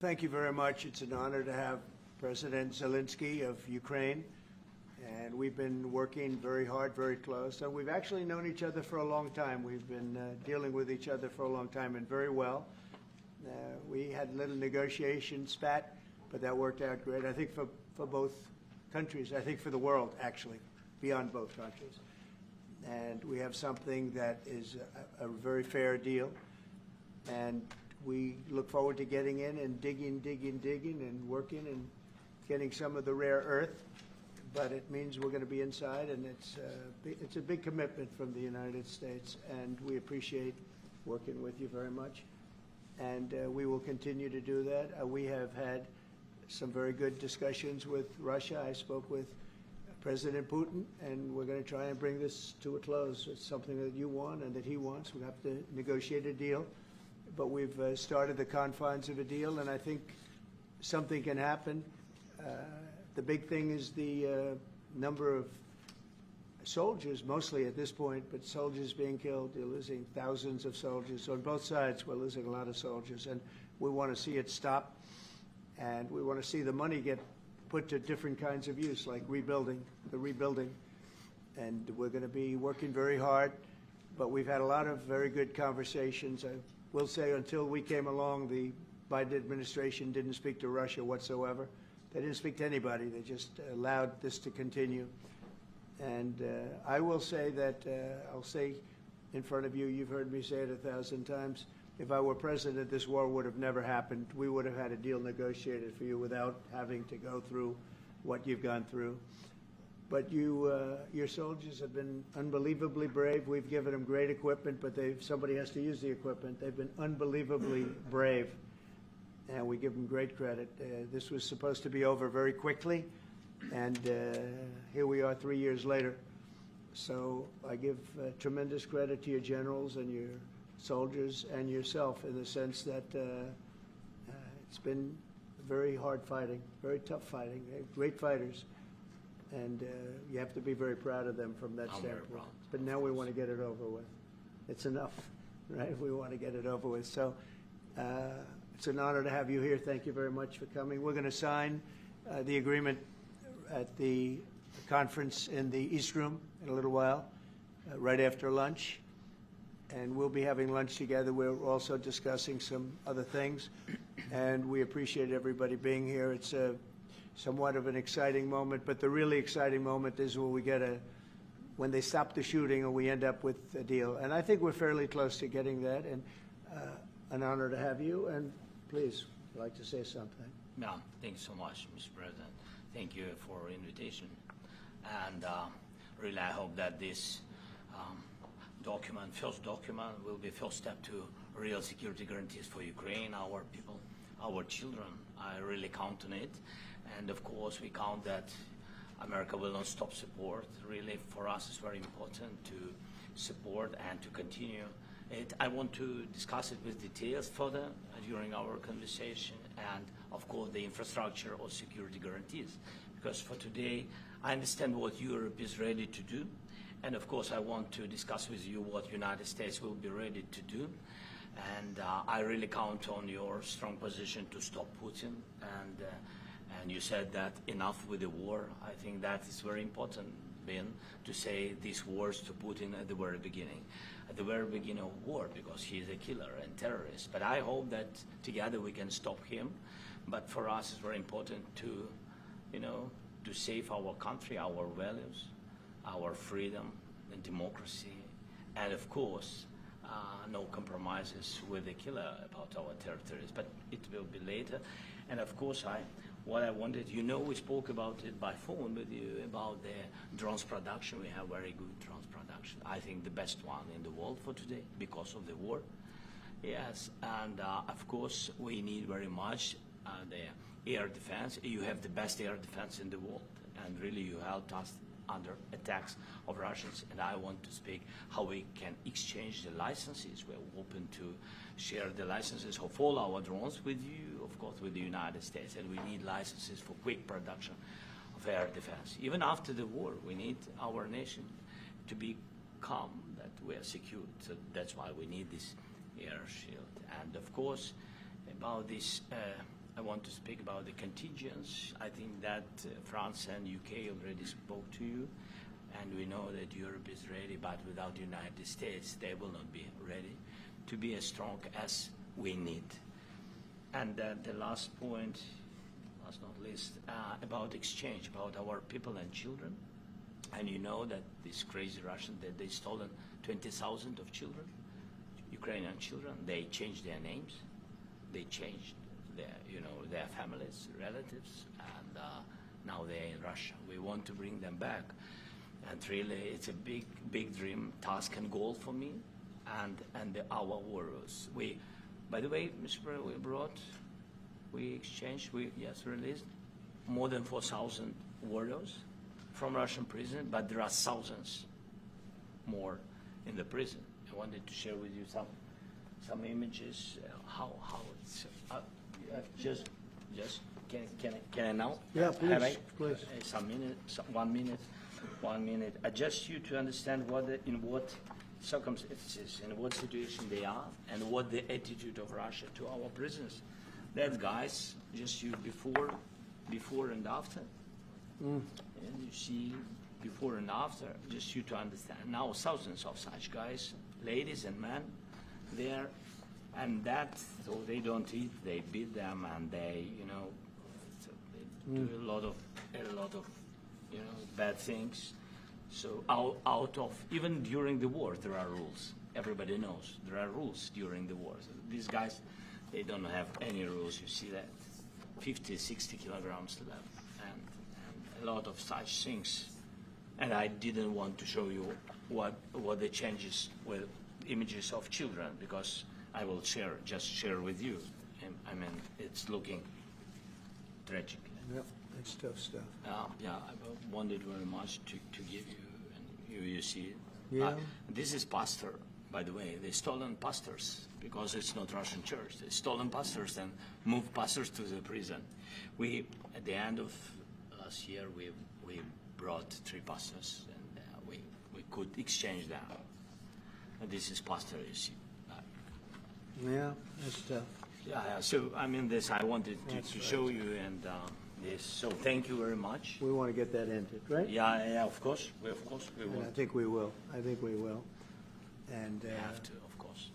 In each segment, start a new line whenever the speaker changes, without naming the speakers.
Thank you very much. It's an honor to have President Zelensky of Ukraine. And we've been working very hard, very close. And we've actually known each other for a long time. We've been dealing with each other for a long time and very well. We had a little negotiation spat, but that worked out great. I think for both countries, I think for the world, actually, beyond both countries. And we have something that is a very fair deal. And we look forward to getting in and digging and working and getting some of the rare earth. But it means we're going to be inside, and it's a big commitment from the United States, and we appreciate working with you very much. And we will continue to do that. We have had some very good discussions with Russia. I spoke with President Putin, and we're going to try and bring this to a close. It's something that you want and that he wants. We have to negotiate a deal. But we've started the confines of a deal, and I think something can happen. The big thing is the number of soldiers, mostly at this point, but soldiers being killed. You're losing thousands of soldiers. So on both sides, we're losing a lot of soldiers, and we want to see it stop. And we want to see the money get put to different kinds of use, like rebuilding. And we're going to be working very hard. But we've had a lot of very good conversations. I will say until we came along, the Biden administration didn't speak to Russia whatsoever. They didn't speak to anybody. They just allowed this to continue. And I will say that, I'll say in front of you, you've heard me say it 1,000 times, if I were president, this war would have never happened. We would have had a deal negotiated for you without having to go through what you've gone through. But your soldiers have been unbelievably brave. We've given them great equipment, but somebody has to use the equipment. They've been unbelievably brave, and we give them great credit. This was supposed to be over very quickly, and here we are 3 years later. So I give tremendous credit to your generals and your soldiers and yourself in the sense that it's been very hard fighting, very tough fighting, great fighters. And you have to be very proud of them from that standpoint. But now we want to get it over with. It's enough, right? We want to get it over with. So it's an honor to have you here. Thank you very much for coming. We're going to sign the agreement at the conference in the East Room in a little while, right after lunch. And we'll be having lunch together. We're also discussing some other things. And we appreciate everybody being here. It's somewhat of an exciting moment, but the really exciting moment is when they stop the shooting and we end up with a deal. And I think we're fairly close to getting that, and an honor to have you. And please, if you'd like to say something.
Yeah, thanks so much, Mr. President. Thank you for the invitation. And really, I hope that this first document, will be first step to real security guarantees for Ukraine, our people, our children. I really count on it. And of course, we count that America will not stop support. Really, for us, it's very important to support and to continue it. I want to discuss it with details further during our conversation, and of course, the infrastructure or security guarantees. Because for today, I understand what Europe is ready to do, and of course, I want to discuss with you what the United States will be ready to do. And I really count on your strong position to stop Putin. And you said that enough with the war. I think that is very important, Ben, to say these words to Putin at the very beginning of war, because he is a killer and terrorist. But I hope that together we can stop him. But for us, it's very important to, to save our country, our values, our freedom and democracy, and of course, no compromises with the killer about our territories. But it will be later. And of course, what I wanted, we spoke about it by phone with you about the drones production. We have very good drones production. I think the best one in the world for today because of the war. Yes, and of course, we need very much the air defense. You have the best air defense in the world, and really you helped us under attacks of Russians. And I want to speak how we can exchange the licenses. We're open to share the licenses of all our drones with you, of course, with the United States. And we need licenses for quick production of air defense. Even after the war, we need our nation to be calm, that we are secure. So that's why we need this air shield. And of course, about this I want to speak about the contingents. I think that France and UK already spoke to you, and we know that Europe is ready, but without the United States, they will not be ready to be as strong as we need. And the last point, last not least, about exchange, about our people and children. And you know that these crazy Russians, that they stolen 20,000 of children, Ukrainian children. They changed their names, they changed their, their families, relatives, and now they're in Russia. We want to bring them back, and really, it's a big, big dream, task, and goal for me, and our warriors. By the way, Mr. President, we exchanged, released more than 4,000 warriors from Russian prison, but there are thousands more in the prison. I wanted to share with you some images. How it's just can I now?
Yeah, please,
Have I?
please.
Some minute, 1 minute. Just you to understand in what circumstances, in what situation they are, and what the attitude of Russia to our prisoners. That guys, just you before and after. And you see before and after, just you to understand. Now thousands of such guys, ladies and men, there, and that, so they don't eat, they beat them, and they, so they do a lot of, bad things. So out of, even during the war, there are rules. Everybody knows there are rules during the war. So these guys, they don't have any rules. You see that, 50, 60 kilograms left, and a lot of such things. And I didn't want to show you what the changes with images of children, because I will just share with you. And, I mean, it's looking tragic.
Yep, it's tough stuff.
Yeah, I wanted very much to give you, and you see it.
Yeah.
This is pastor, by the way. They stolen pastors, because it's not Russian church. They stolen pastors and moved pastors to the prison. We, at the end of last year, we brought 3 pastors, and we could exchange them. And this is pastor, you see.
Yeah, that's tough.
Yeah. So I mean, this I wanted to show you, and this. So thank you very much.
We want to get that ended, right?
Yeah. Of course, we
And
will.
I think we will. And
We have to, of course.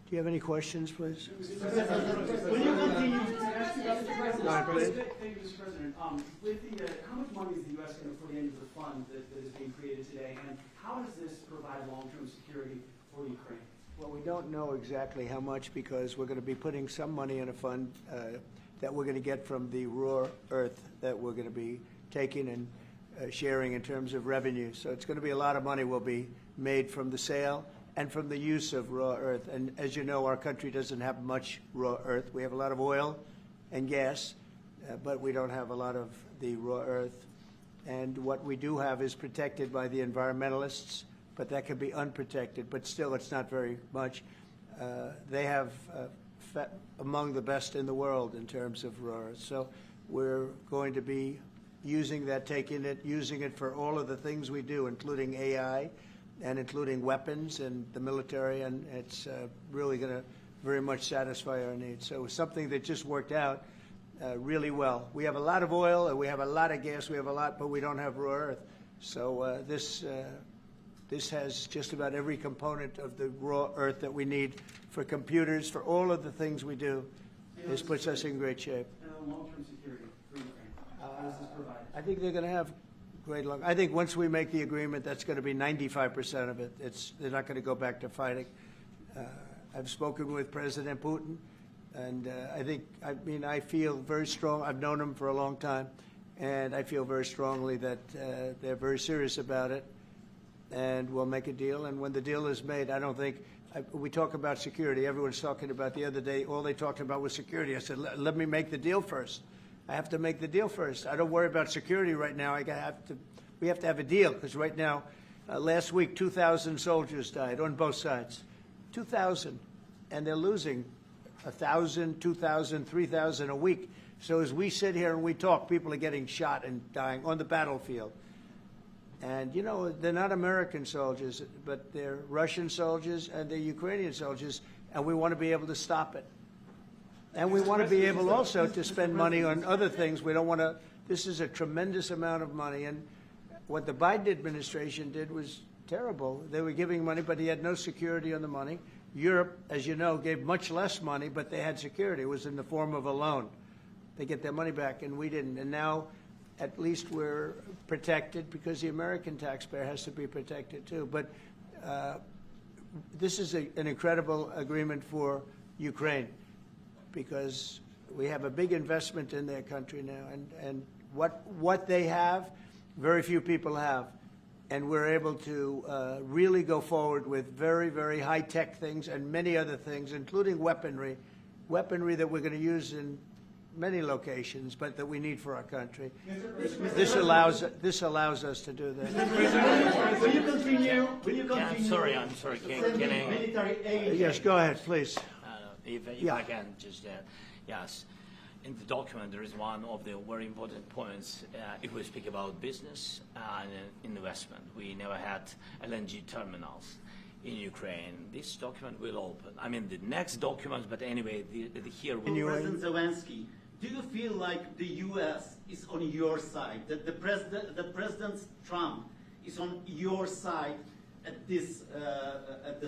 do you have any questions, please?
When you continue to ask you about the president,
Go ahead, please.
Thank you, Mr. President. With the, how much money is the U.S. going to put into the fund that is being created today, and how does this provide long-term security for Ukraine?
Well, we don't know exactly how much, because we're going to be putting some money in a fund that we're going to get from the raw earth that we're going to be taking and sharing in terms of revenue. So it's going to be a lot of money will be made from the sale and from the use of raw earth. And as you know, our country doesn't have much raw earth. We have a lot of oil and gas, but we don't have a lot of the raw earth. And what we do have is protected by the environmentalists, but that could be unprotected. But still, it's not very much. They have among the best in the world in terms of raw earth. So we're going to be using that, using it for all of the things we do, including AI, and including weapons and the military, and it's really going to very much satisfy our needs. So it's something that just worked out really well. We have a lot of oil, and we have a lot of gas, we have a lot, but we don't have raw earth. So this has just about every component of the raw earth that we need for computers, for all of the things we do. This puts us in great shape.
And long-term security for Ukraine. How does this provide?
I think they're going to have great luck. I think once we make the agreement, that's going to be 95% of it. They're not going to go back to fighting. I've spoken with President Putin, and I feel very strong. I've known him for a long time, and I feel very strongly that they're very serious about it, and we'll make a deal. And when the deal is made, I don't think we talk about security. Everyone's talking about the other day. All they talked about was security. I said, let me make the deal first. I have to make the deal first. I don't worry about security right now. We have to have a deal, because right now, last week, 2,000 soldiers died on both sides. 2,000. And they're losing 1,000, 2,000, 3,000 a week. So as we sit here and we talk, people are getting shot and dying on the battlefield. And, they're not American soldiers, but they're Russian soldiers and they're Ukrainian soldiers, and we want to be able to stop it. And we want to be able also to spend money on other things. We don't want to, this is a tremendous amount of money. And what the Biden administration did was terrible. They were giving money, but he had no security on the money. Europe, as you know, gave much less money, but they had security. It was in the form of a loan. They get their money back, and we didn't. And now, at least we're protected because the American taxpayer has to be protected too. But this is an incredible agreement for Ukraine because we have a big investment in their country now. And what they have, very few people have. And we're able to really go forward with very, very high-tech things and many other things, including weaponry that we're going to use in many locations, but that we need for our country. This allows us to do that.
Will you continue?
I'm sorry. Can I?
Military aid.
Yes, go ahead, please.
If
Yeah.
I can just, yes. In the document, there is one of the very important points. If we speak about business and investment, we never had LNG terminals in Ukraine. This document will open. I mean, the next document, but anyway, here we.
President Zelensky, do you feel like the U.S. is on your side? That the President Trump is on your side at this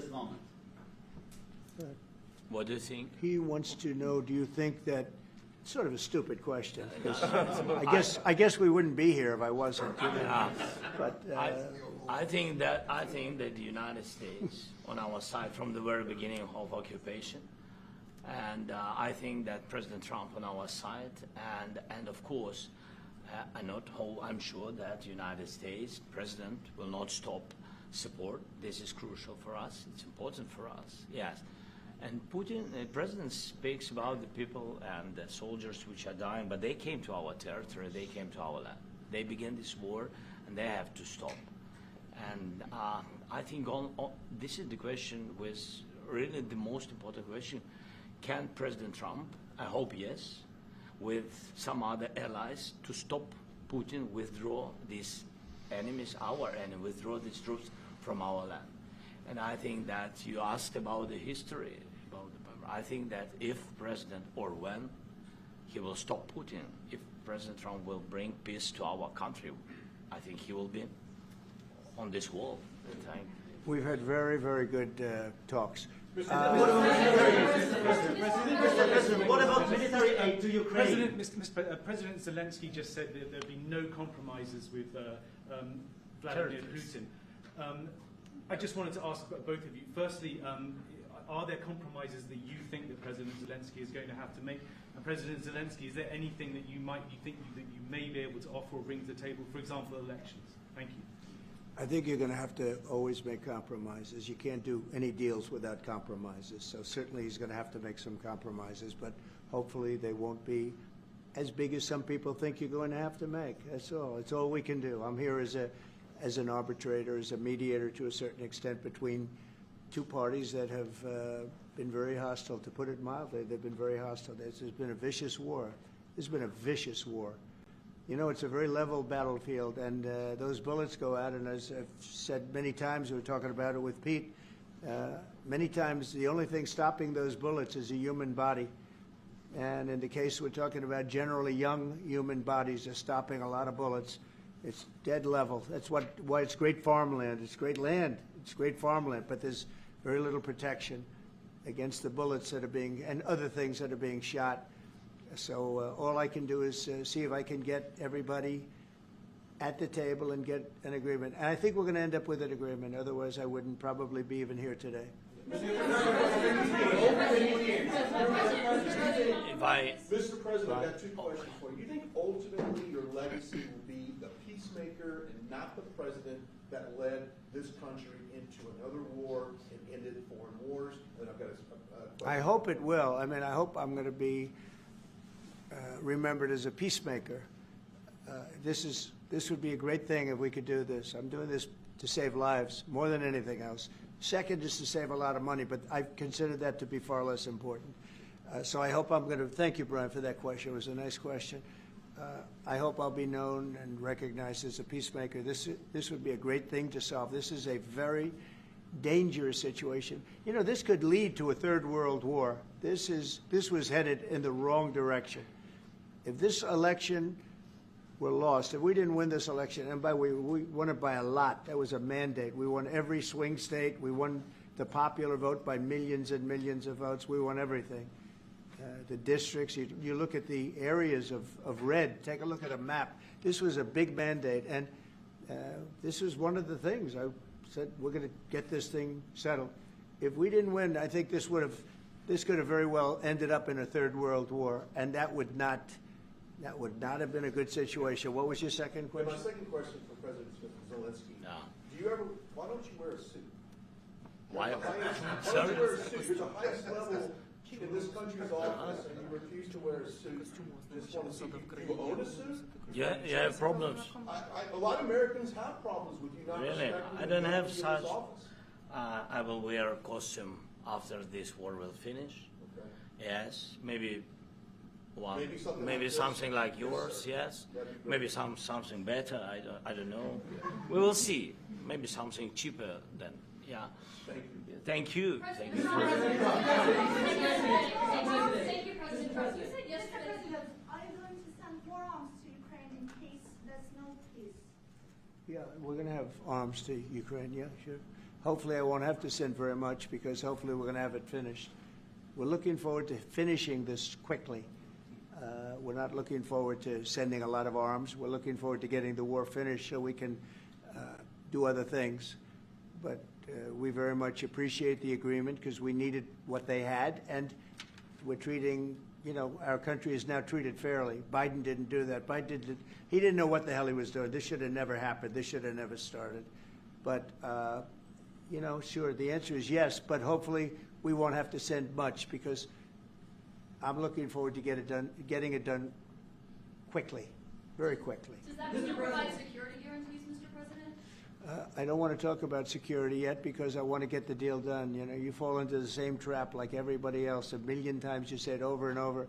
moment?
What do you think?
He wants to know, do you think that, sort of a stupid question, because I guess we wouldn't be here if I wasn't. You know? But
I think that the United States on our side from the very beginning of occupation, and I think that President Trump on our side, and of course, I'm sure that the United States President will not stop support. This is crucial for us. It's important for us. Yes. And Putin, the president speaks about the people and the soldiers which are dying, but they came to our territory, they came to our land. They began this war, and they have to stop. And I think this is the question, was really the most important question. Can President Trump, I hope yes, with some other allies, to stop Putin, withdraw these enemies, our enemy, withdraw these troops from our land? And I think that you asked about the history. I think that if President, or when, he will stop Putin, if President Trump will bring peace to our country, I think he will be on this wall.
we've had very, very good talks.
What about military aid to Ukraine?
President Zelensky just said that there'd be no compromises with Vladimir Putin. I just wanted to ask both of you. Firstly, are there compromises that you think that President Zelensky is going to have to make? And President Zelensky, is there anything that you think that you may be able to offer or bring to the table, for example, elections? Thank you.
I think you're going to have to always make compromises. You can't do any deals without compromises. So certainly he's going to have to make some compromises, but hopefully they won't be as big as some people think you're going to have to make. That's all. It's all we can do. I'm here as an arbitrator, as a mediator to a certain extent between two parties that have been very hostile. To put it mildly, they've been very hostile. There's been a vicious war. There's been a vicious war. You know, it's a very level battlefield, and those bullets go out, and as I've said many times, we were talking about it with Pete, many times the only thing stopping those bullets is a human body. And in the case we're talking about, generally young human bodies are stopping a lot of bullets. It's dead level. That's why it's great farmland. It's great land. It's great farmland, but there's very little protection against the bullets that are being, and other things that are being shot. So all I can do is see if I can get everybody at the table and get an agreement. And I think we're going to end up with an agreement. Otherwise, I wouldn't probably be even here today.
Mr. President, I've got two questions for you. You think ultimately your legacy will be the peacemaker and not the president that led this country into another war and ended foreign wars? And I've got a
I hope it will. I mean, I hope I'm going to be remembered as a peacemaker. This would be a great thing if we could do this. I'm doing this to save lives more than anything else. Second is to save a lot of money, but I consider that to be far less important. So I hope I'm going to, thank you, Brian, for that question. It was a nice question. I hope I'll be known and recognized as a peacemaker. This would be a great thing to solve. This is a very dangerous situation. You know, this could lead to a third world war. this was headed in the wrong direction. If this election were lost, if we didn't win this election, and by the way, we won it by a lot. That was a mandate. We won every swing state. We won the popular vote by millions and millions of votes. We won everything. The districts, you look at the areas of red, take a look at a map. This was a big mandate, and this was one of the things. I said, we're going to get this thing settled. If we didn't win, I think this could have very well ended up in a third world war, and that would not have been a good situation. What was your second
And
question?
my second question for President Zelensky.
Yeah.
Why don't you wear a suit?
Why?
Why don't
Sorry?
you wear a suit? You're the highest level in this country's office, and you refuse to wear a suit. Just want to see, do you own a suit?
Yeah, you have problems.
A lot of Americans have problems with you not
Really?
respecting
I
the
don't have
authority of
such.
this office.
I will wear a costume after this war will finish.
Okay.
Yes, maybe one,
Maybe something
maybe
like this?
something like
Yes,
yours.
sir.
Yes,
That'd be great.
maybe something better. I don't know. We will see. Maybe something cheaper then. Yeah.
Thank you.
Thank you. Thank you.
Thank you, President Trump. You said
Mr.
yesterday.
President, are you going to send more arms to Ukraine in case there's no peace?
Yeah, we're going to have arms to Ukraine, yeah, sure. Hopefully I won't have to send very much because hopefully we're going to have it finished. We're looking forward to finishing this quickly. We're not looking forward to sending a lot of arms. We're looking forward to getting the war finished so we can do other things. But we very much appreciate the agreement because we needed what they had, and we're treating, our country is now treated fairly. Biden didn't do that. He didn't know what the hell he was doing. This should have never happened. This should have never started. But, sure, the answer is yes, but hopefully we won't have to send much because I'm looking forward to getting it done quickly, very quickly.
Does that mean you provide security guarantees, Mr. President?
I don't want to talk about security yet because I want to get the deal done. You fall into the same trap like everybody else. A million times you say it over and over.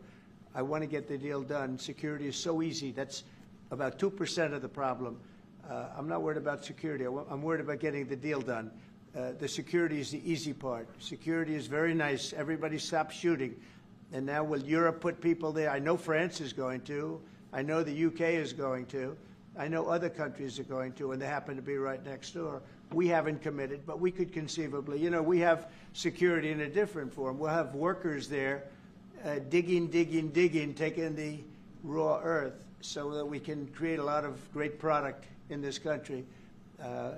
I want to get the deal done. Security is so easy. That's about 2% of the problem. I'm not worried about security. I'm worried about getting the deal done. The security is the easy part. Security is very nice. Everybody stops shooting. And now will Europe put people there? I know France is going to. I know the UK is going to. I know other countries are going to, and they happen to be right next door. We haven't committed, but we could conceivably. We have security in a different form. We'll have workers there digging, taking the raw earth so that we can create a lot of great product in this country.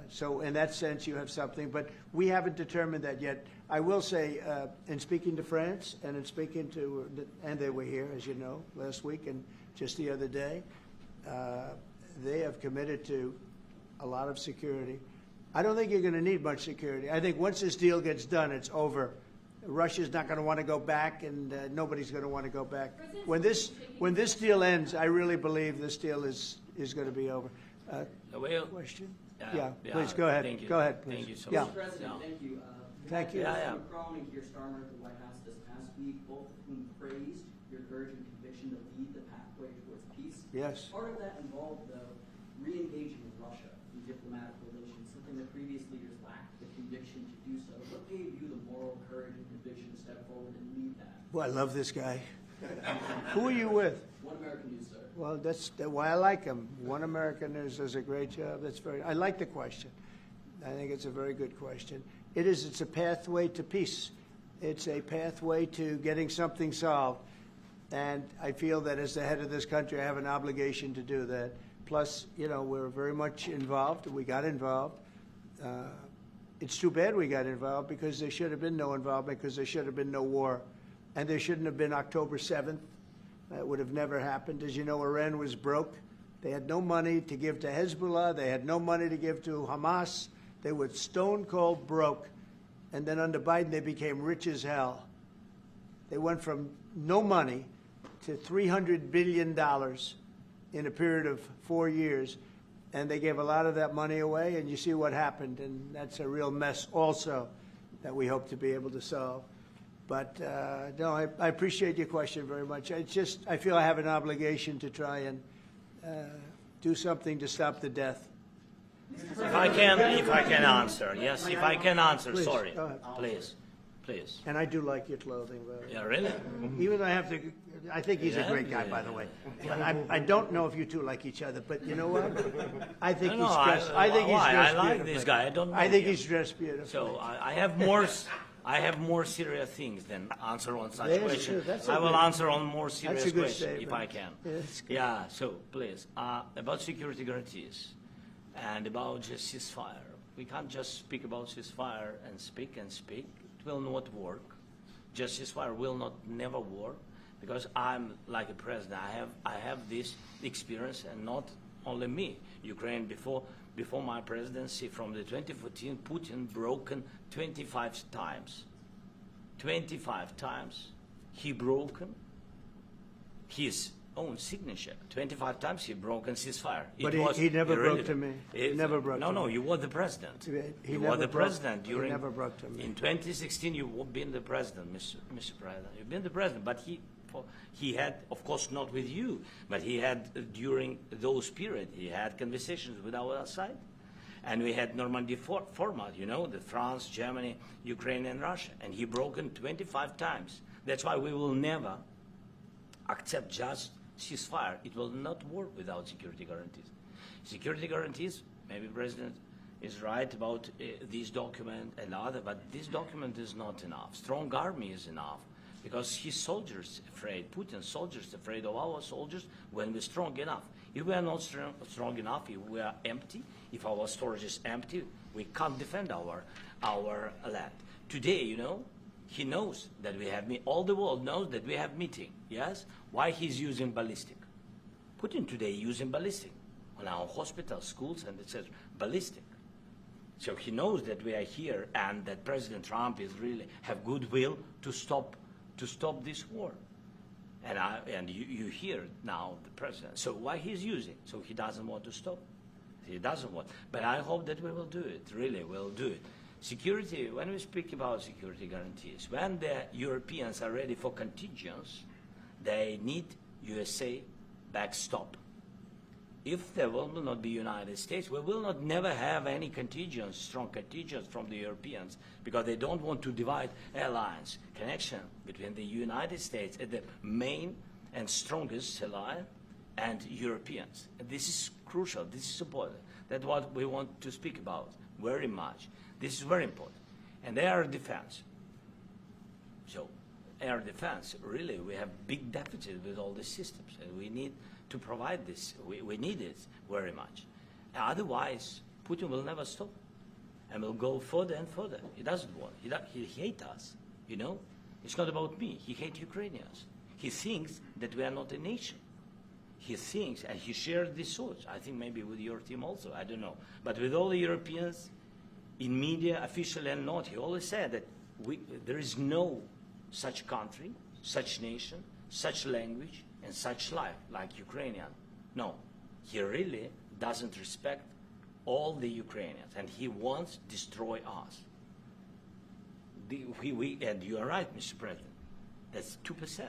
So in that sense, you have something, but we haven't determined that yet. I will say, in speaking to France and in speaking to, and they were here, as you know, last week and just the other day, they have committed to a lot of security. I don't think you're going to need much security. I think once this deal gets done, it's over. Russia's not going to want to go back, and nobody's going to want to go back. When this deal ends, I really believe this deal is going to be over.
Well,
Question?
yeah,
Please go ahead.
Thank you.
Go ahead, please.
Thank you so
Yeah.
much.
Mr. President,
Yeah.
thank you.
Thank you.
Yeah.
Macron and Keir Starmer at the White House this past week, both of whom praised your courage and conviction to lead the pathway towards peace.
Yes.
Part of that involved, though, re-engaging with Russia in diplomatic relations, something that previous leaders lacked the conviction to do so. What gave you the moral courage and conviction to step forward and lead that?
Well, I love this guy. Who are you with?
One American News, sir.
Well, that's why I like him. One American News does a great job. I like the question. I think it's a very good question. It's a pathway to peace. It's a pathway to getting something solved. And I feel that as the head of this country, I have an obligation to do that. Plus, we're very much involved. We got involved. It's too bad we got involved because there should have been no involvement because there should have been no war. And there shouldn't have been October 7th. That would have never happened. As you know, Iran was broke. They had no money to give to Hezbollah. They had no money to give to Hamas. They were stone cold broke. And then under Biden, they became rich as hell. They went from no money to $300 billion in a period of 4 years. And they gave a lot of that money away, and you see what happened. And that's a real mess also that we hope to be able to solve. But, no, I appreciate your question very much. I feel I have an obligation to try and do something to stop the death.
If I can answer, yes, if I can answer,
Please,
sorry,
go ahead.
please. Please.
And I do like your clothing, by the way.
Yeah, really?
Even though I think he's a
Yeah,
great guy,
yeah,
by the way.
yeah.
But I don't know if you two like each other, but you know what? I think
No,
he's
no,
dressed, I think he's
why?
dressed
I like
beautifully.
this guy. I don't know
I think
him.
he's dressed beautifully.
So I have more. I have more serious things than answer on such
Yes,
questions.
sure, that's a
I will
good-
answer on more serious
a good
questions if
statement.
I can.
Yeah, that's good.
Yeah. So please, about security guarantees and about just ceasefire. We can't just speak about ceasefire and speak and speak. It will not work. Just ceasefire will not never work because I'm like a president. I have this experience, and not only me. Ukraine before my presidency, from the 2014, Putin broken 25 times. 25 times he broken his own signature. 25 times he broken ceasefire.
But he never broke to me. He never broke
No,
to
no,
me.
you were the president.
He
You
never
were the
broke-
president
he
during.
never broke to me.
In 2016, you've been the president, Mr. President. You've been the president, but he had, of course, not with you, but he had during those periods, he had conversations with our side. And we had Normandy format, you know, the France, Germany, Ukraine, and Russia. And he broken 25 times. That's why we will never accept just ceasefire. It will not work without security guarantees. Security guarantees, maybe President is right about this document and other, but this document is not enough. Strong army is enough because his soldiers afraid, Putin's soldiers afraid of our soldiers when we're strong enough. If we are not strong enough, if we are empty, if our storage is empty, we can't defend our land. Today, you know, he knows that we have, all the world knows that we have meeting, yes? Why he's using ballistic? Putin today using ballistic on our hospitals, schools, and it says ballistic. So he knows that we are here and that President Trump is really have goodwill to stop this war. And you hear now the president. So why he's using? So he doesn't want to stop. He doesn't want. But I hope that we will do it. Really, we'll do it. Security. When we speak about security guarantees, when the Europeans are ready for contingents, they need USA backstop. If there will not be United States, we will not never have any contingents, strong contingents from the Europeans, because they don't want to divide alliance connection between the United States as the main and strongest ally and Europeans. And this is crucial. This is important. That's what we want to speak about very much. This is very important. And air defense. So air defense, really, we have big deficit with all these systems, and we need to provide this. We need it very much. Otherwise, Putin will never stop and will go further and further. He doesn't want. He hates us, you know. It's not about me. He hates Ukrainians. He thinks that we are not a nation. He thinks, and he shares these thoughts, I think maybe with your team also, I don't know. But with all the Europeans, in media, officially and not, he always said that there is no such country, such nation, such language, and such life like Ukrainian. No, he really doesn't respect all the Ukrainians, and he wants to destroy us. And you are right, Mr. President, that's 2%.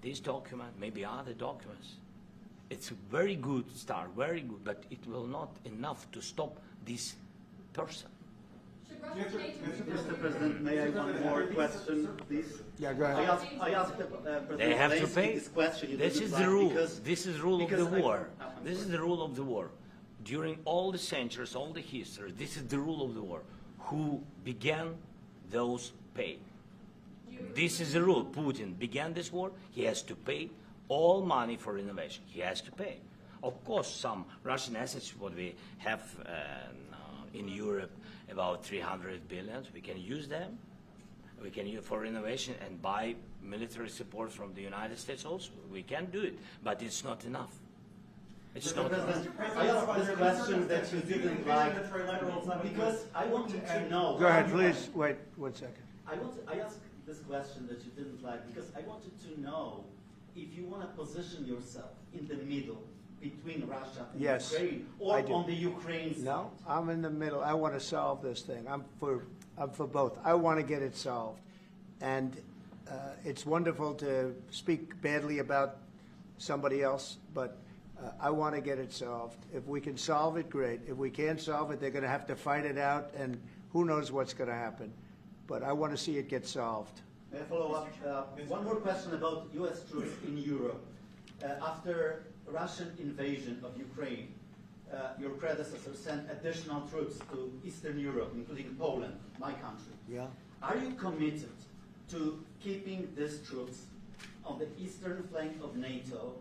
This document, maybe other documents, it's a very good start, very good, but it will not enough to stop this person.
Should Russia change its
Mr. President, may I one more question, please?
Yeah, go
I
ahead.
asked President
They have to
Zelensky
pay.
this question. You
This
didn't
is
like
the rule.
because-
This is the rule of the
because I-
war.
I'm
This is
sorry.
the rule of the war. During all the centuries, all the history, this is the rule of the war. Who began, those pay. This is the rule. Putin began this war. He has to pay all money for innovation. He has to pay. Of course, some Russian assets, what we have in Europe, about 300 billion, we can use them. We can use for innovation and buy military support from the United States also. We can do it, but it's not enough. It's
Mr.
not enough.
President, I asked this question that you didn't like because I wanted to know.
Go ahead, please. Wait 1 second.
I asked this question that you didn't like because I wanted to know if you want to position yourself in the middle between Russia and
Yes,
Ukraine,
I
or
do.
on the Ukraine side.
No, I'm in the middle. I want to solve this thing. I'm for both. I want to get it solved. And it's wonderful to speak badly about somebody else, but I want to get it solved. If we can solve it, great. If we can't solve it, they're going to have to fight it out, and who knows what's going to happen. but I want to see it get solved.
May I follow up? One more question about U.S. troops in Europe. After Russian invasion of Ukraine, your predecessor sent additional troops to Eastern Europe, including Poland, my country.
Yeah.
Are you committed to keeping these troops on the eastern flank of NATO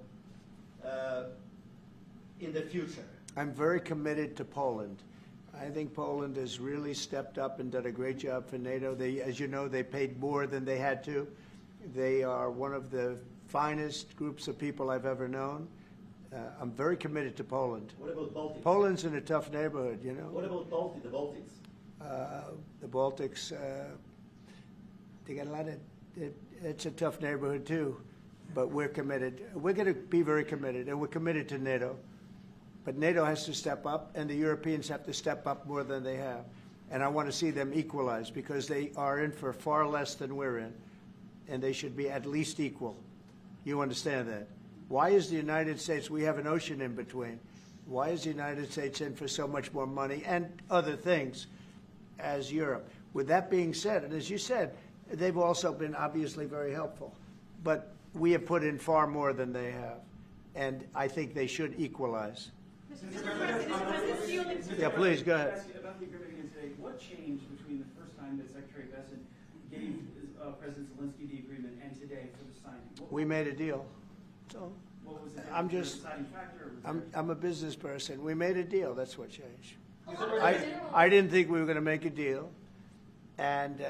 in the future?
I'm very committed to Poland. I think Poland has really stepped up and done a great job for NATO. They, as you know, they paid more than they had to. They are one of the finest groups of people I've ever known. I'm very committed to Poland.
What about Baltics?
Poland's in a tough neighborhood, you know.
What about the Baltics?
The Baltics, they got a lot of, it's a tough neighborhood too, but we're committed. We're going to be very committed, and we're committed to NATO. But NATO has to step up, and the Europeans have to step up more than they have. And I want to see them equalize, because they are in for far less than we're in, and they should be at least equal. You understand that? Why is the United States, we have an ocean in between, why is the United States in for so much more money and other things as Europe? With that being said, and as you said, they've also been obviously very helpful. But we have put in far more than they have, and I think they should equalize. Yeah, please, go ahead.
About the agreement again today, what changed between the first time that Secretary Bessent gave President Zelensky the agreement and today for the signing?
We made a deal. So
What was the
I'm
difference?
just,
Was there a deciding factor? Or was
I'm a business person. We made a deal. That's what changed.
General-
I didn't think we were going to make a deal, and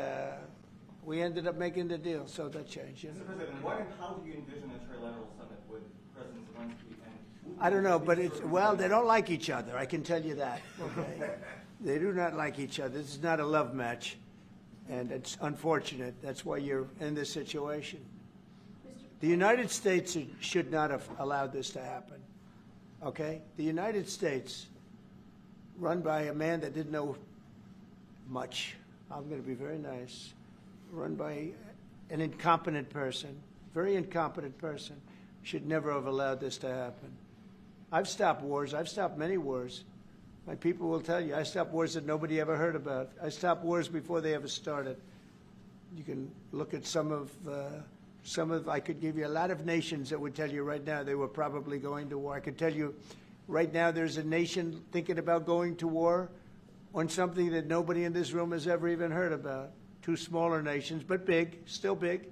we ended up making the deal, so that changed. You know?
Mr. President, what and how do you envision a trilateral summit with President Zelensky and?
I don't know, but it's, well, they don't like each other. I can tell you that. Okay? They do not like each other. This is not a love match, and it's unfortunate. That's why you're in this situation. The United States should not have allowed this to happen. Okay? The United States, run by a man that didn't know much, I'm going to be very nice, run by an incompetent person, very incompetent person, should never have allowed this to happen. I've stopped wars. I've stopped many wars. My people will tell you, I stopped wars that nobody ever heard about. I stopped wars before they ever started. You can look at some of, I could give you a lot of nations that would tell you right now they were probably going to war. I could tell you right now there's a nation thinking about going to war on something that nobody in this room has ever even heard about. Two smaller nations, but big, still big.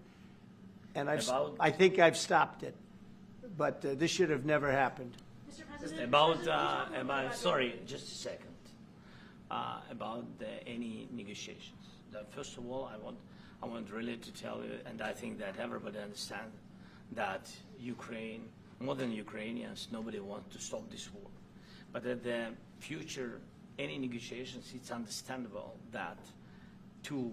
And I think I've stopped it. But this should have never happened.
Mr. President,
About sorry, just a second. About any negotiations. First of all, I want really to tell you, and I think that everybody understands that Ukraine, more than Ukrainians, nobody wants to stop this war. But at the future, any negotiations, it's understandable that two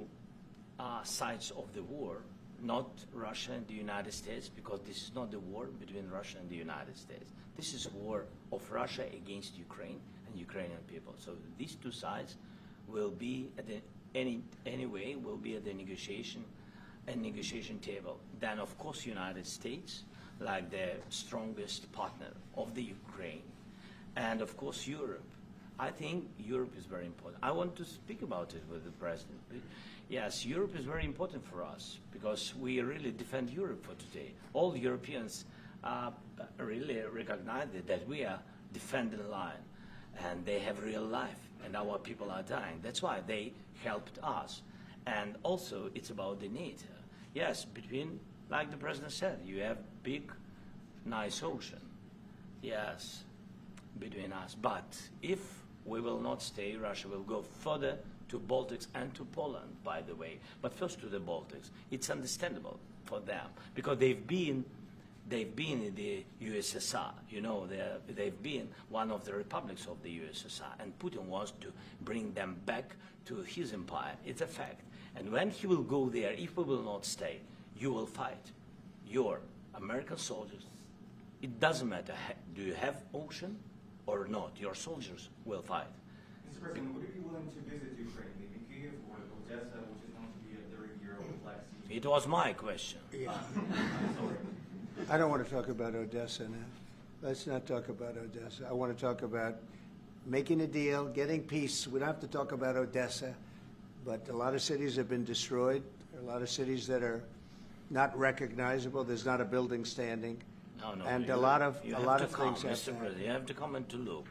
sides of the war, not Russia and the United States, because this is not the war between Russia and the United States. This is a war of Russia against Ukraine and Ukrainian people. So these two sides will be at the anyway will be at the negotiation table. Then of course United States, like the strongest partner of the Ukraine, and of course Europe. I think Europe is very important. I want to speak about it with the President. Yes, Europe is very important for us because we really defend Europe for today. All Europeans really recognize that we are defending the line, and they have real life, and our people are dying. That's why they helped us. And also, it's about the NATO. Yes, between, like the President said, you have big, nice ocean. Yes, between us. But if we will not stay, Russia will go further to Baltics and to Poland, by the way. But first to the Baltics. It's understandable for them because they've been in the USSR. You know, they've been one of the republics of the USSR, and Putin wants to bring them back to his empire. It's a fact. And when he will go there, if we will not stay, you will fight. Your American soldiers, it doesn't matter, do you have ocean or not, your soldiers will fight.
Mr. President, would you be willing to visit Ukraine, maybe Kyiv or Odessa, which is known to be a very near Black Sea?
It was my question.
Yeah.
Sorry.
I don't want to talk about Odessa now. Let's not talk about Odessa. I want to talk about making a deal, getting peace. We don't have to talk about Odessa. but a lot of cities have been destroyed. There are a lot of cities that are not recognizable. There's not a building standing.
No,
And
you-
a lot of
you
a
have
lot
to
of
come,
things have
Mr.
to happen.
President, you have to come and to look.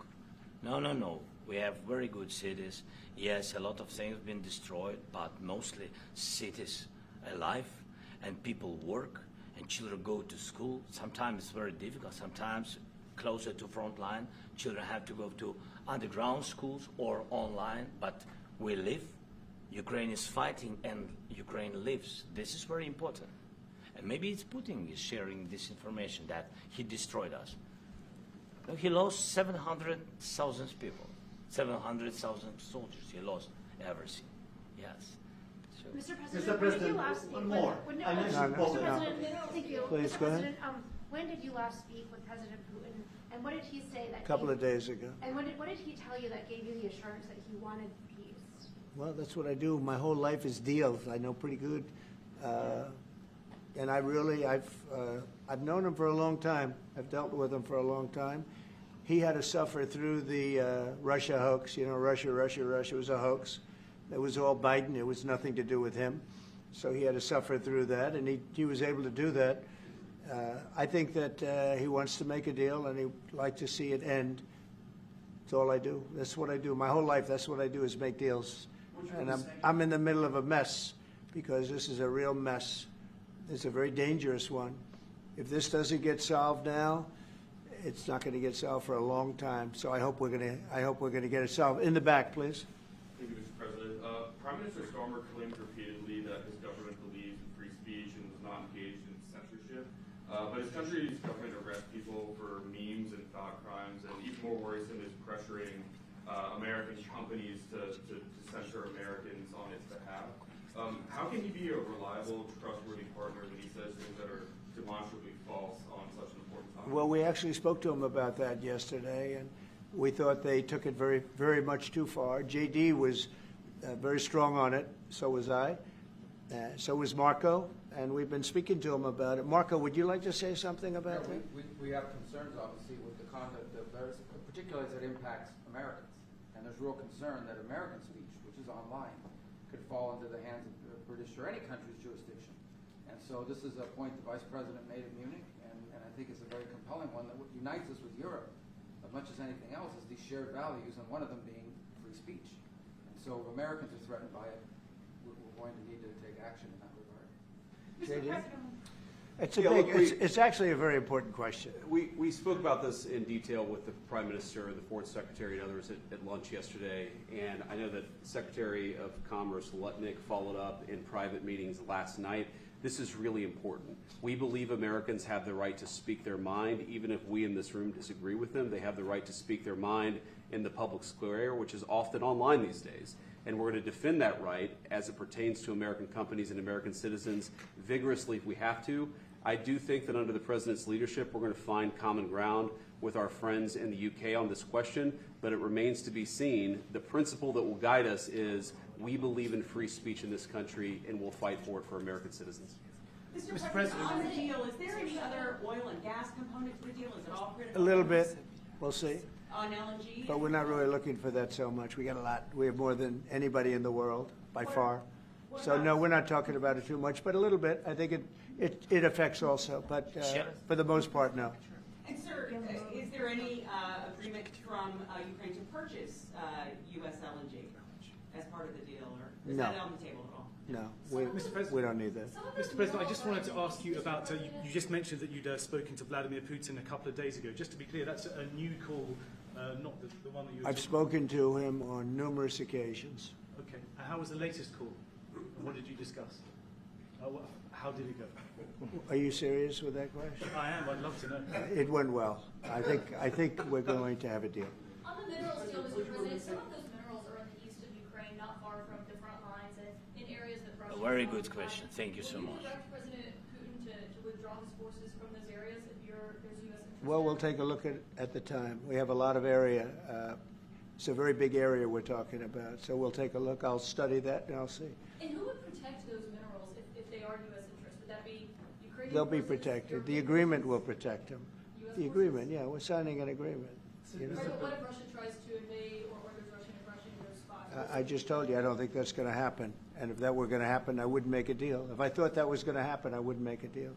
No. We have very good cities. Yes, a lot of things have been destroyed, but mostly cities alive, and people work, and children go to school. Sometimes it's very difficult. Sometimes closer to front line, children have to go to underground schools or online. But we live. Ukraine is fighting, and Ukraine lives. This is very important. And maybe it's Putin is sharing this information that he destroyed us. No, he lost 700,000 people, 700,000 soldiers. He lost everything. Yes. So,
Mr.
Mr.
President, when did
President,
you last speak
one
with-
more.
when-
I mentioned
No, no,
Poland.
no.
Mr. President, thank you.
Please,
Mr.
go ahead.
President, when did you last speak with President Putin, and what did he say that?
A couple of days ago.
And what did he tell you that gave you the assurance that he wanted peace?
Well, that's what I do. My whole life is deals. I know pretty good, and I've known him for a long time. I've dealt with him for a long time. He had to suffer through the Russia hoax. You know, Russia was a hoax. It was all Biden. It was nothing to do with him. So he had to suffer through that, and he was able to do that. I think that he wants to make a deal, and he'd like to see it end. That's all I do. That's what I do. My whole life, that's what I do, is make deals. And I'm in the middle of a mess, because this is a real mess. It's a very dangerous one. If this doesn't get solved now, it's not going to get solved for a long time. So I hope we're going to get it solved. In the back, please.
Thank you, Mr. President. Prime Minister Starmer claimed repeatedly that his government believes in free speech and was not engaged in censorship. But his country's government arrests people for memes and thought crimes, and even more worrisome is pressuring American companies to censor Americans on its behalf. How can he be a reliable, trustworthy partner when he says things that are demonstrably false on such an important topic?
Well, we actually spoke to him about that yesterday, and we thought they took it very, very much too far. JD was very strong on it. So was I. So was Marco, and we've been speaking to him about it. Marco, would you like to say something about that?
We have concerns, obviously, with the conduct of those, particularly as it impacts Americans. And there's real concern that American speech, which is online, could fall into the hands of the British or any country's jurisdiction. And so this is a point the Vice President made in Munich, and I think it's a very compelling one that unites us with Europe as much as anything else is these shared values, and one of them being free speech. And so if Americans are threatened by it, we're going to need to take action in that regard.
JD? It's actually a very important question.
We spoke about this in detail with the Prime Minister, the Foreign Secretary, and others at lunch yesterday, and I know that Secretary of Commerce Lutnick followed up in private meetings last night. This is really important. We believe Americans have the right to speak their mind, even if we in this room disagree with them. They have the right to speak their mind in the public square, which is often online these days. And we're going to defend that right as it pertains to American companies and American citizens vigorously if we have to. I do think that under the President's leadership, we're going to find common ground with our friends in the UK on this question, but it remains to be seen. The principle that will guide us is we believe in free speech in this country, and we'll fight for it for American citizens.
Mr. President, on the deal, is there any other oil and gas component to the deal? Is it all critical?
A little bit. We'll see.
On LNG?
But we're not really looking for that so much. We got a lot. We have more than anybody in the world, by far. So, no, we're not talking about it too much, but a little bit. I think it affects also, but for the most part, no.
And, sir, is there any agreement from Ukraine to purchase U.S. LNG as part of the deal, or is
No.
that on the table at all?
No,
Mr. President,
we don't need that.
Mr. President, I just wanted to ask you about, you just mentioned that you'd spoken to Vladimir Putin a couple of days ago. Just to be clear, that's a new call, not the one that you were
I've spoken to him on numerous occasions.
Okay. And how was the latest call? And what did you discuss? How did it go?
Are you serious with that question?
I am. I'd love to know.
It went well. I think we're going to have a deal.
On the minerals deal, Mr. President, some of those minerals are in the east of Ukraine, not far from the front lines, and in areas that Russia.
A very good question. Thank you so much.
Would you direct President Putin to withdraw his forces from those areas if there's U.S. interest?
Well, we'll take a look at the time. We have a lot of area. It's a very big area we're talking about. So we'll take a look. I'll study that and I'll see.
And who would protect those minerals if they are U.S. interest? Would that be Ukrainian?
They'll be
forces,
protected. The
European
agreement
forces?
will protect them.
US
The agreement, yeah, we're signing an agreement. You know?
Right, but what if Russia tries to invade or there's Russian aggression in those spots?
I just told you, I don't think that's going to happen. And if that were going to happen, I wouldn't make a deal. If I thought that was going to happen, I wouldn't make a deal.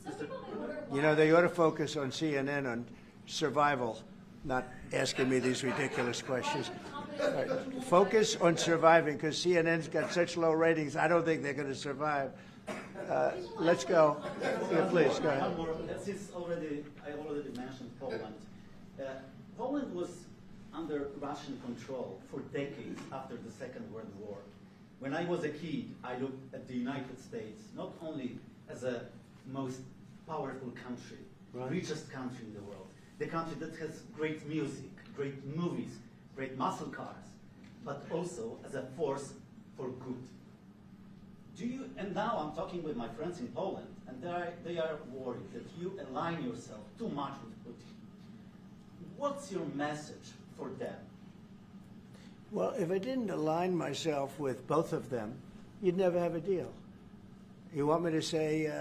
Some people may wonder why.
You know, they ought to focus on CNN on survival, not asking me these ridiculous questions. All right, focus on surviving, because CNN's got such low ratings, I don't think they're going to survive. Let's go. Yeah, please, go ahead.
One more. Since I already mentioned Poland. Poland was under Russian control for decades after the Second World War. When I was a kid, I looked at the United States not only as a most powerful country, richest country in the world, the country that has great music, great movies, great muscle cars, but also as a force for good. And now I'm talking with my friends in Poland, and they are worried that you align yourself too much with Putin. What's your message for them?
Well, if I didn't align myself with both of them, you'd never have a deal. You want me to say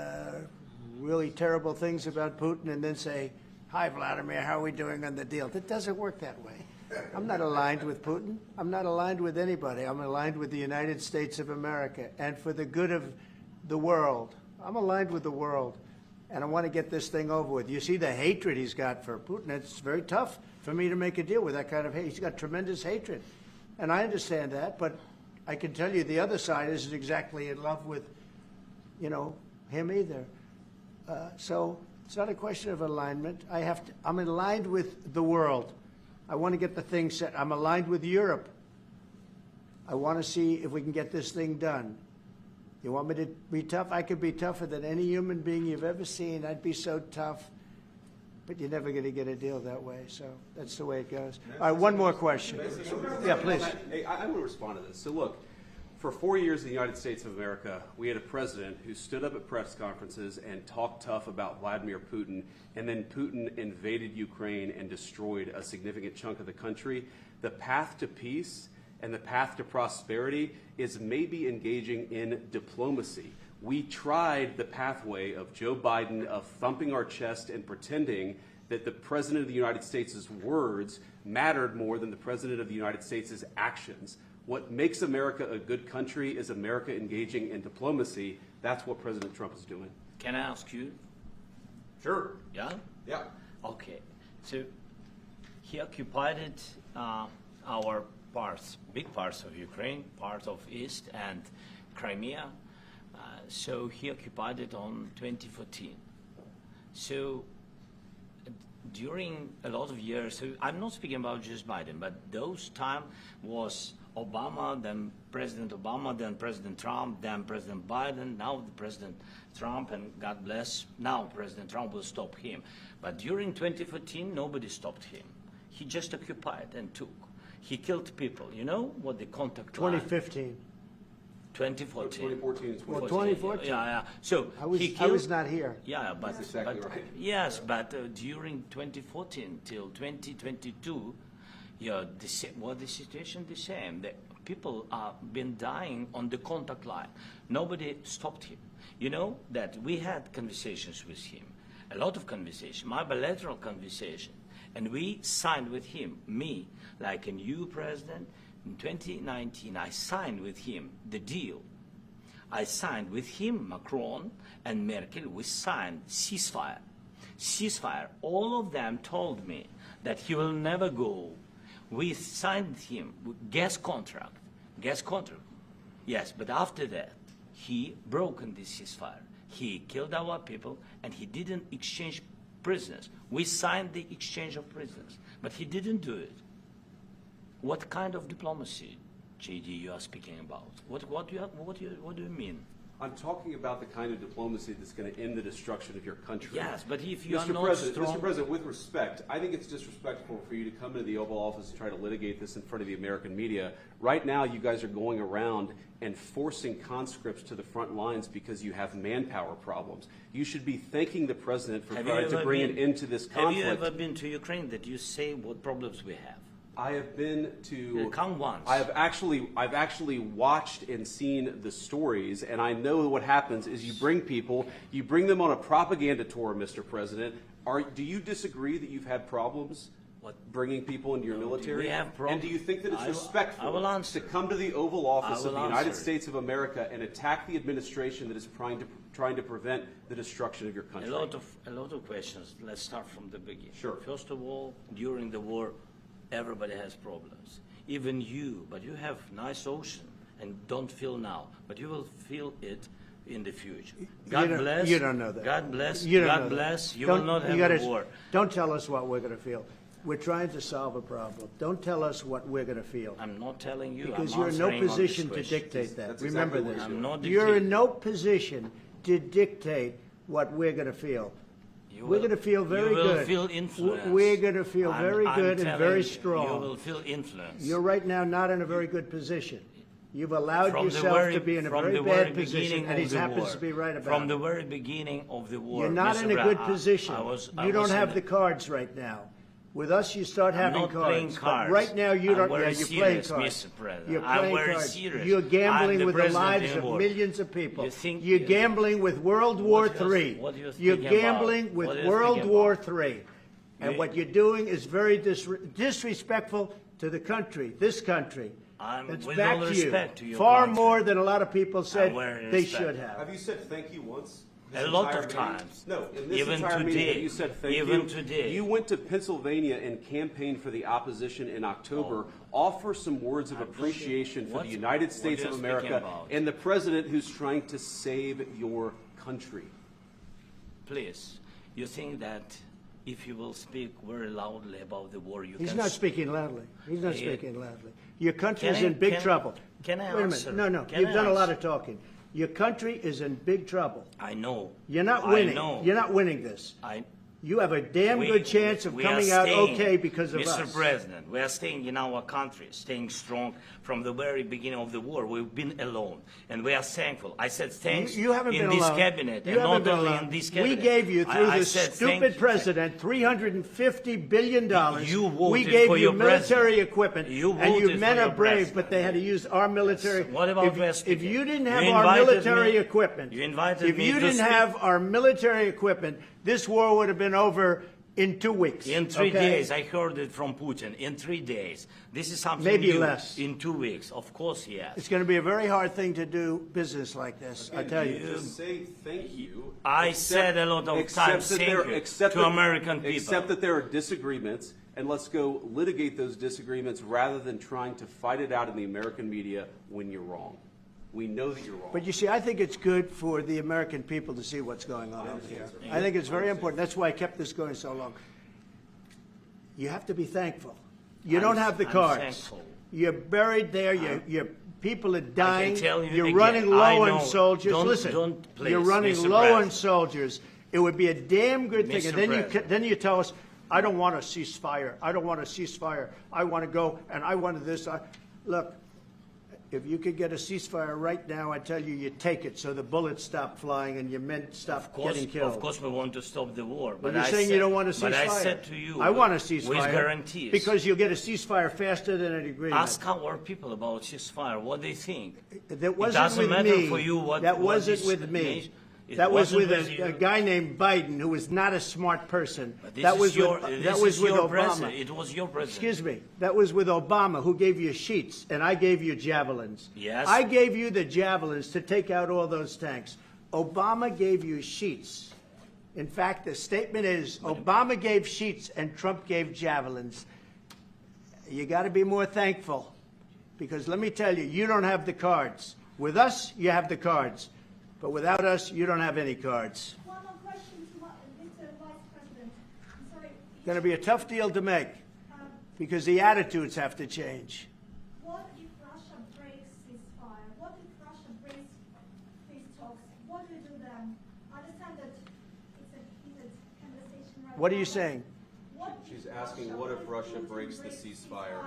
really terrible things about Putin and then say, "Hi, Vladimir, how are we doing on the deal?" That doesn't work that way. I'm not aligned with Putin. I'm not aligned with anybody. I'm aligned with the United States of America and for the good of the world. I'm aligned with the world, and I want to get this thing over with. You see the hatred he's got for Putin. It's very tough for me to make a deal with that kind of hate. He's got tremendous hatred, and I understand that, but I can tell you the other side isn't exactly in love with, him either. So it's not a question of alignment. I'm aligned with the world. I want to get the thing set. I'm aligned with Europe. I want to see if we can get this thing done. You want me to be tough? I could be tougher than any human being you've ever seen. I'd be so tough. But you're never going to get a deal that way. So that's the way it goes. All right, one more question. Yeah, please.
Hey, I want to respond to this. So look, for 4 years in the United States of America, we had a president who stood up at press conferences and talked tough about Vladimir Putin, and then Putin invaded Ukraine and destroyed a significant chunk of the country. The path to peace and the path to prosperity is maybe engaging in diplomacy. We tried the pathway of Joe Biden, of thumping our chest and pretending that the President of the United States' words mattered more than the President of the United States' actions. What makes America a good country is America engaging in diplomacy. That's what President Trump is doing.
Can I ask you?
Sure.
Yeah?
Yeah.
Okay. So he occupied our parts, big parts of Ukraine, part of East and Crimea. So he occupied it on 2014. So during a lot of years, so I'm not speaking about just Biden, but those time was Obama, then President Obama, then President Trump, then President Biden, now the President Trump, and God bless, now President Trump will stop him. But during 2014, nobody stopped him. He just occupied and took. He killed people. You know what the contact line?
2015.
2014.
2014 is
Well, 2014.
Yeah. So
I was not here.
Yeah, but,
That's exactly right.
Yes, but during 2014 till 2022, the situation the same. The people have been dying on the contact line. Nobody stopped him. You know that we had conversations with him, a lot of conversation, my bilateral conversation, and we signed with him, me, like a new president. In 2019, I signed with him the deal. I signed with him, Macron and Merkel, we signed ceasefire. Ceasefire, all of them told me that he will never go. We signed him with gas contract. Yes, but after that, he broken this ceasefire. He killed our people and he didn't exchange prisoners. We signed the exchange of prisoners, but he didn't do it. What kind of diplomacy, JD, you are speaking about? What do you mean?
I'm talking about the kind of diplomacy that's going to end the destruction of your country.
Yes, but if you are
Mr.
not
President,
strong...
Mr. President, with respect, I think it's disrespectful for you to come into the Oval Office and try to litigate this in front of the American media. Right now, you guys are going around and forcing conscripts to the front lines because you have manpower problems. You should be thanking the President for trying to bring an end to this conflict.
Have you ever been to Ukraine that you say what problems we have?
I have been to.
Come once.
I've actually watched and seen the stories, and I know what happens is you bring them on a propaganda tour, Mr. President. Do you disagree that you've had problems bringing people into your military?
we have
And do you think that it's
I will
respectful
answer.
to come to the Oval Office
I
of
will
the United
answer.
States of America and attack the administration that is trying to prevent the destruction of your country?
A lot of questions. Let's start from the beginning.
Sure.
First of all, during the war, everybody has problems. Even you, but you have nice ocean and don't feel now, but you will feel it in the future. God bless.
You don't know that.
God bless.
You don't know
God
that.
bless. You
Don't-
will not have
gotta-
a war.
Don't tell us what we're going to feel. We're trying to solve a problem. Don't tell us what we're going to feel.
I'm not telling you.
Because
I'm
you're in no
answering on this
position to
question.
dictate that.
That's
Remember
exactly what
this.
you're
I'm not
You're
dictating.
in no position to dictate what we're going to feel.
You
We're
will-
going to feel very
you will
good.
feel influence.
We're going to feel very
I'm
good and
telling
very
you,
strong.
You will feel influence.
You're right now not in a very good position. You've allowed
From the
yourself
very-
to be in a
from
very
the
bad
very
position,
beginning
and he
of the
happens
war.
to be right about
From
it.
the very beginning of the war.
You're not
Mr.
in a
Brown,
good position.
I was
You don't have
in
the cards right now. With us, you start
I'm
having
not playing
cards. But
cards.
right now, you
I'm
don't.
very
Yeah, you're playing
serious,
cards.
Mr. President.
You're
I'm
playing
very
cards.
serious.
You're
I'm
gambling
the
with the
president
lives
in
of
war.
millions of people.
You think-
You're gambling with World War
What do you-
III.
what do you
You're
think about?
gambling with
What do you
World
think
War
about?
III. And
You-
what you're doing is very disrespectful to the country, this country. That's
with
back
all
to you.
respect to your
Far
country.
more than a lot of people said
very
they
respect.
should have.
Have you said thank you once?
A lot of times.
No, in this
Even
entire meeting,
today.
have you said thank
Even
you?
today.
You went to Pennsylvania and campaigned for the opposition in October. Offer some words of appreciation for
What-
the United
what
States
are
of
you
America
speaking about?
and the president who's trying to save your country.
Please, you think that if you will speak very loudly about the war, you
He's
can...
not speaking loudly. He's not
Yeah.
speaking loudly. Your country is
Can I-
in big
can-
trouble.
can I
Wait a
answer?
minute. No,
Can
you've
I
done a lot
answer?
of talking. Your country is in big trouble.
I know.
You're not
I
winning.
know.
You're not winning this.
I,
You have a damn good chance of
we are
coming out
staying,
okay because of
Mr.
us.
President, we are staying in our country, staying strong from the very beginning of the war. We've been alone, and we are thankful. I said thanks
You haven't
in
been
this
alone.
cabinet,
You
and
haven't
not
been
only
alone.
in this
We
cabinet.
gave you, through
I
this
said
stupid
thank you.
president, $350 billion.
You
we
voted
gave
for
you
your
military
president.
equipment,
You
and you
voted
men
for
are
your
brave,
president.
but they had to use our military.
What about West
if
Indies?
you didn't
You
have our
invited
military
me-
equipment,
you invited
if
me
you
to
didn't
speak-
have our military equipment, this war would have been over in 2 weeks.
In 3
okay?
days, I heard it from Putin. In 3 days, this is something
Maybe
new.
less.
In 2 weeks, of course, yes.
It's going to be a very hard thing to do business like this, I tell you.
Just say thank you.
I said a lot of
Except
times
that
thank
there-
you
except
to
that-
American people.
Except that there are disagreements, and let's go litigate those disagreements rather than trying to fight it out in the American media when you're wrong. We know that you're wrong.
But you see, I think it's good for the American people to see what's going on over here. I think it's very important. That's why I kept this going so long. You have to be thankful. You don't have the
I'm
cards.
thankful.
You're buried there. Your people are dying.
tell you
You're
again,
running
I
low
know.
on soldiers.
Don't-
Listen,
don't, please,
you're running
Mr.
low on
President.
soldiers. It would be a damn good thing.
Mr.
And then
President.
then you tell us, I don't want a ceasefire. I don't want a ceasefire. I want to go and I want this. Look, if you could get a ceasefire right now, I tell you, you take it so the bullets stop flying and your men stop getting killed.
Of course, we want to stop the war.
But
But
you're
I
saying
said,
you don't want a ceasefire.
But I said to you,
I want a ceasefire.
with guarantees.
Because you'll get a ceasefire faster than an agreement.
Ask our people about ceasefire, what they think.
That wasn't
it doesn't
with
matter
me.
for you what.
That
what
wasn't
this
with me.
nation- it
That was
wasn't
with
you.
a guy named Biden, who was not a smart person.
But this
That
is
was
your,
with
this
that was
is
with
your
Obama.
president. It was your president.
Excuse me. That was with Obama, who gave you sheets, and I gave you javelins.
Yes.
I gave you the javelins to take out all those tanks. Obama gave you sheets. In fact, the statement is Obama gave sheets and Trump gave javelins. You got to be more thankful, because let me tell you, you don't have the cards. With us, you have the cards. But without us, you don't have any cards.
One more question to Mr. Vice President. I'm sorry.
It's going to be a tough deal to make, because the attitudes have to change.
What if Russia breaks ceasefire? What if Russia breaks peace talks? What do you do then? I understand that it's a heated conversation right now.
What are you saying?
What if
She's asking, what if Russia breaks the ceasefire?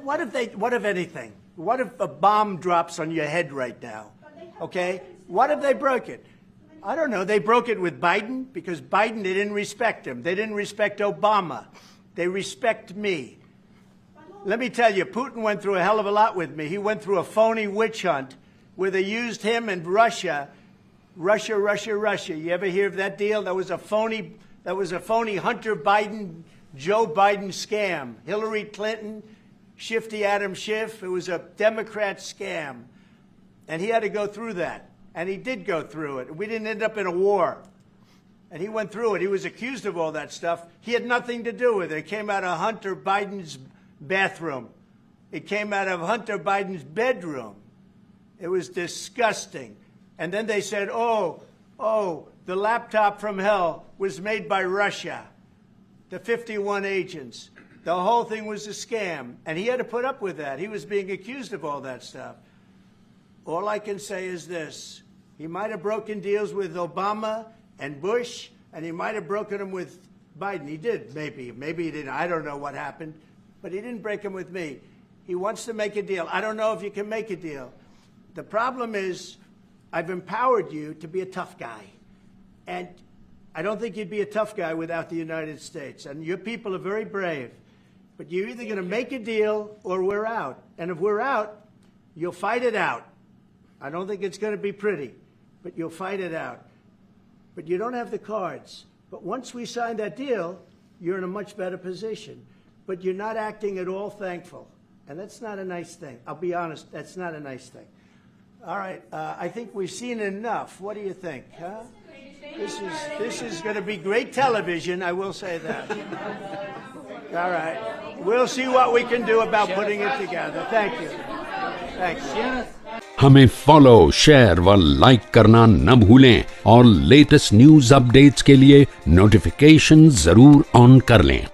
What if anything? What if a bomb drops on your head right now? Okay? What if they broke it? I don't know. They broke it with Biden because Biden, they didn't respect him. They didn't respect Obama. They respect me. Let me tell you, Putin went through a hell of a lot with me. He went through a phony witch hunt where they used him and Russia. Russia. You ever hear of that deal? That was a phony Hunter Biden Joe Biden scam. Hillary Clinton, Shifty Adam Schiff. It was a Democrat scam. And he had to go through that. And he did go through it. We didn't end up in a war. And he went through it. He was accused of all that stuff. He had nothing to do with it. It came out of Hunter Biden's bathroom. It came out of Hunter Biden's bedroom. It was disgusting. And then they said, oh, the laptop from hell was made by Russia. The 51 agents. The whole thing was a scam. And he had to put up with that. He was being accused of all that stuff. All I can say is this. He might have broken deals with Obama and Bush, and he might have broken them with Biden. He did, maybe. Maybe he didn't. I don't know what happened. But he didn't break them with me. He wants to make a deal. I don't know if you can make a deal. The problem is I've empowered you to be a tough guy. And I don't think you'd be a tough guy without the United States. And your people are very brave. But you're either going to make a deal or we're out. And if we're out, you'll fight it out. I don't think it's going to be pretty, but you'll fight it out. But you don't have the cards. But once we sign that deal, you're in a much better position. But you're not acting at all thankful. And that's not a nice thing. I'll be honest, that's not a nice thing. All right, I think we've seen enough. What do you think? Huh? This is going to be great television, I will say that. All right. We'll see what we can do about putting it together. Thank you. Thank you.
हमें follow, share व like करना न भूलें और latest news updates के लिए notification जरूर on कर लें।